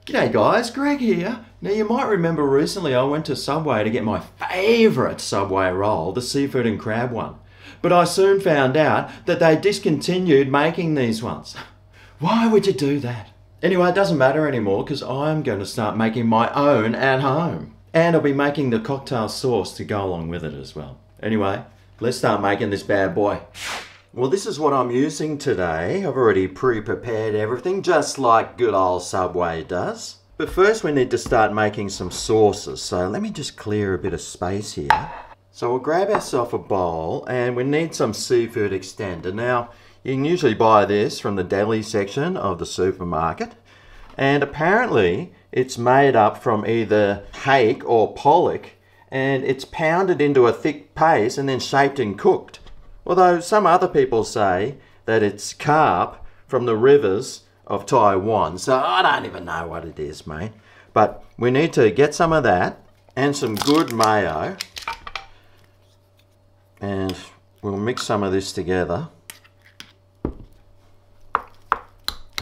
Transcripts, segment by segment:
G'day guys, Greg here. Now you might remember recently I went to Subway to get my favourite Subway roll, the seafood and crab one. But I soon found out that they discontinued making these ones. Why would you do that? Anyway, it doesn't matter anymore because I'm going to start making my own at home. And I'll be making the cocktail sauce to go along with it as well. Anyway, let's start making this bad boy. Well, this is what I'm using today. I've already pre-prepared everything, just like good old Subway does. But first we need to start making some sauces. So let me just clear a bit of space here. So we'll grab ourselves a bowl and we need some seafood extender. Now, you can usually buy this from the deli section of the supermarket. And apparently it's made up from either hake or pollock, and it's pounded into a thick paste and then shaped and cooked. Although some other people say that it's carp from the rivers of Taiwan. So I don't even know what it is, mate. But we need to get some of that and some good mayo. And we'll mix some of this together.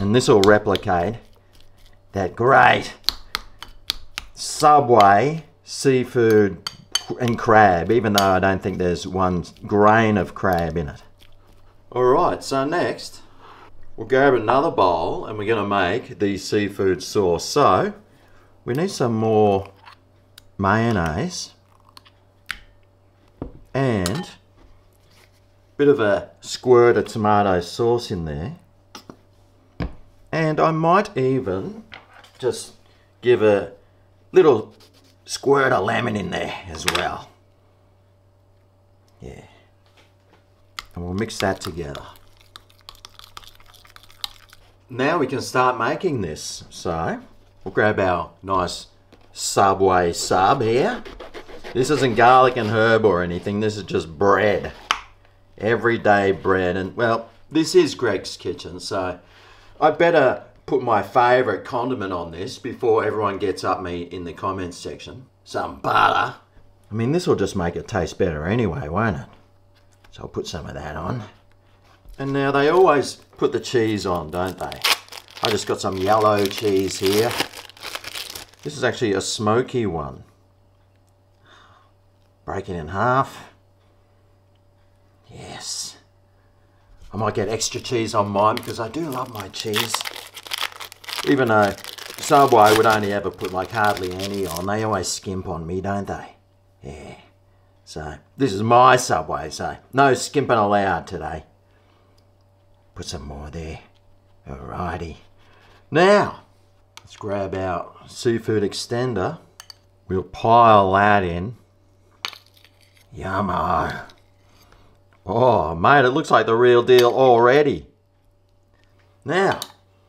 And this will replicate that great Subway seafood and crab, even though I don't think there's one grain of crab in it. Alright, so next we'll grab another bowl and we're going to make the seafood sauce. So we need some more mayonnaise and a bit of a squirt of tomato sauce in there. And I might even just give a little squirt of lemon in there as well. Yeah. And we'll mix that together. Now we can start making this. So we'll grab our nice Subway sub here. This isn't garlic and herb or anything. This is just bread. Everyday bread. And well, this is Greg's Kitchen, so I better put my favourite condiment on this before everyone gets up me in the comments section. Some butter. I mean, this will just make it taste better anyway, won't it? So I'll put some of that on. And now they always put the cheese on, don't they? I just got some yellow cheese here. This is actually a smoky one. Break it in half. Yes. I might get extra cheese on mine because I do love my cheese. Even though Subway would only ever put like hardly any on, they always skimp on me, don't they? Yeah. So this is my Subway, so no skimping allowed today. Put some more there. Alrighty. Now, let's grab our seafood extender. We'll pile that in. Yummo. Oh, mate, it looks like the real deal already. Now,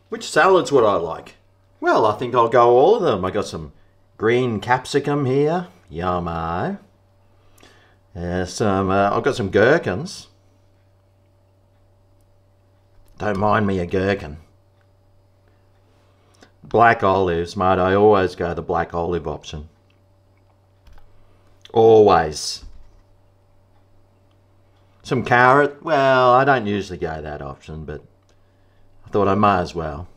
which salads would I like? Well, I think I'll go all of them. I got some green capsicum here. Yummo. I've got some gherkins. Don't mind me a gherkin. Black olives, mate. I always go the black olive option. Always. Some carrot. Well, I don't usually go that option, but I thought I might as well.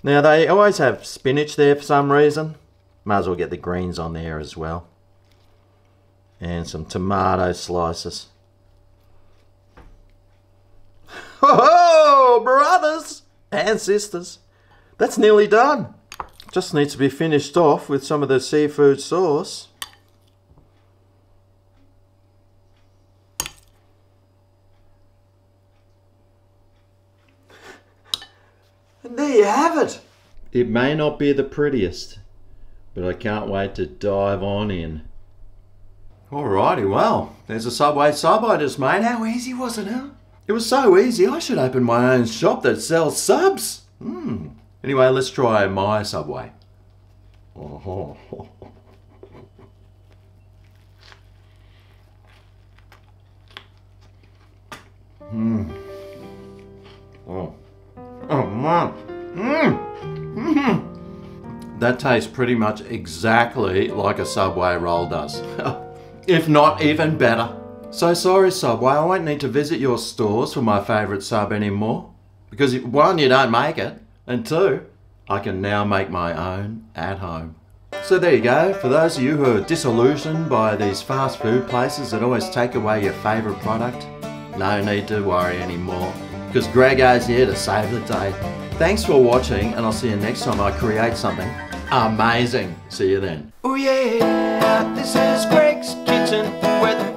Now they always have spinach there for some reason. Might as well get the greens on there as well. And some tomato slices. Oh, brothers and sisters. That's nearly done. Just needs to be finished off with some of the seafood sauce. And there you have it. It may not be the prettiest, but I can't wait to dive on in. Alrighty, well, there's a Subway sub I just made. How easy was it, huh? It was so easy, I should open my own shop that sells subs. Anyway, let's try my Subway. Oh. Oh, man. That tastes pretty much exactly like a Subway roll does. If not even better. So sorry, Subway, I won't need to visit your stores for my favourite sub anymore. Because one, you don't make it, and two, I can now make my own at home. So there you go. For those of you who are disillusioned by these fast food places that always take away your favourite product, no need to worry anymore, because GregO's here to save the day. Thanks for watching, and I'll see you next time I create something amazing. See you then. Oh yeah, this is Greg's Kitchen, where the